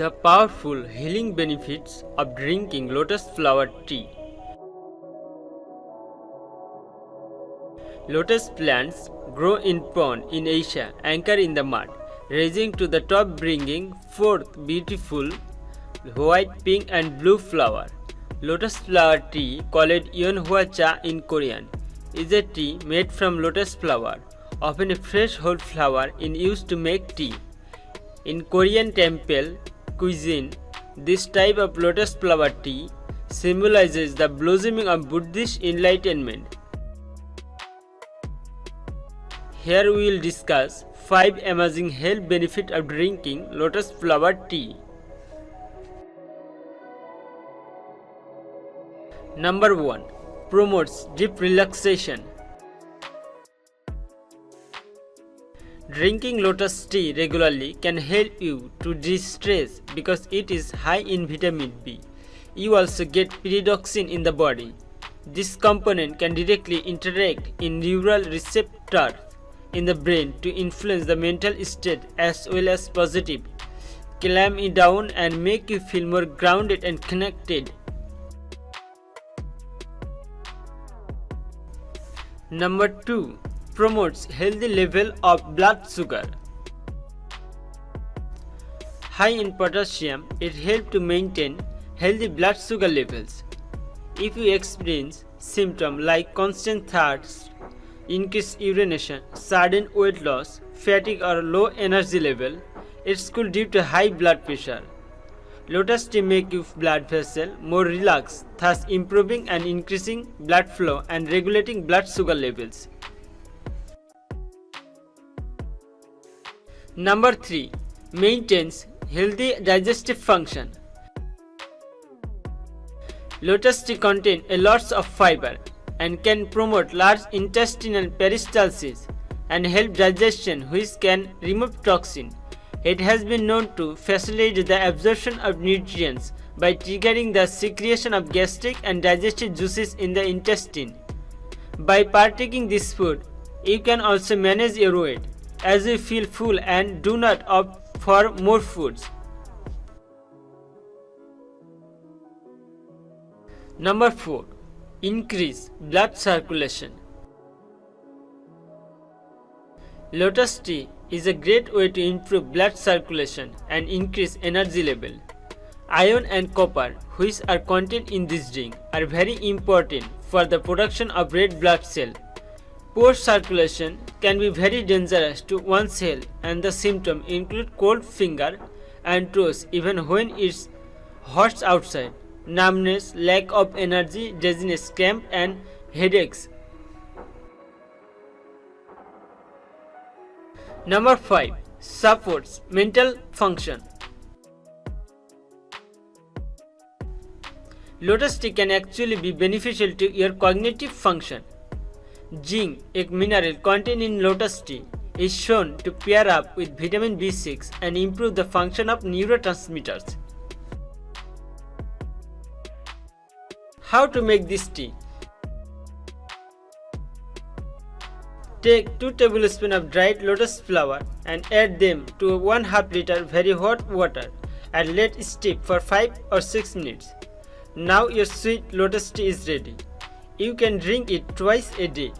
the powerful healing benefits of drinking lotus flower tea. Lotus plants grow in pond in Asia, anchor in the mud, rising to the top, bringing forth beautiful white, pink and blue flower. Lotus flower tea, called Yeonhwa cha in Korean, is a tea made from lotus flower, often a fresh whole flower in use to make tea. In Korean temple cuisine, this type of lotus flower tea symbolizes the blossoming of Buddhist enlightenment. Here we will discuss 5 amazing health benefits of drinking lotus flower tea. Number 1. Promotes deep relaxation. Drinking lotus tea regularly can help you to de-stress because it is high in vitamin B. You also get pyridoxine in the body. This component can directly interact in neural receptors in the brain to influence the mental state as well as positive, calm you down and make you feel more grounded and connected. Number 2. Promotes healthy level of blood sugar. High in potassium, it helps to maintain healthy blood sugar levels. If you experience symptoms like constant thirst, increased urination, sudden weight loss, fatigue or low energy level, it's could due to high blood pressure. Lotus tea makes your blood vessel more relaxed, thus improving and increasing blood flow and regulating blood sugar levels. Number 3. Maintains healthy digestive function. Lotus tea contains a lot of fiber and can promote large intestinal peristalsis and help digestion, which can remove toxin. It has been known to facilitate the absorption of nutrients by triggering the secretion of gastric and digestive juices in the intestine. By partaking this food, you can also manage your weight as you feel full and do not opt for more foods. Number 4. Increase blood circulation. Lotus tea is a great way to improve blood circulation and increase energy level. Iron and copper, which are contained in this drink, are very important for the production of red blood cells. Poor circulation can be very dangerous to one's health, and the symptoms include cold finger and toes even when it's hot outside, numbness, lack of energy, dizziness, cramp and headaches. Number 5. Supports mental function. Lotus tea can actually be beneficial to your cognitive function. Zinc, a mineral contained in lotus tea, is shown to pair up with vitamin B6 and improve the function of neurotransmitters. How to make this tea? Take 2 tablespoons of dried lotus flower and add them to 1/2 liter very hot water and let steep for 5 or 6 minutes. Now your sweet lotus tea is ready. You can drink it twice a day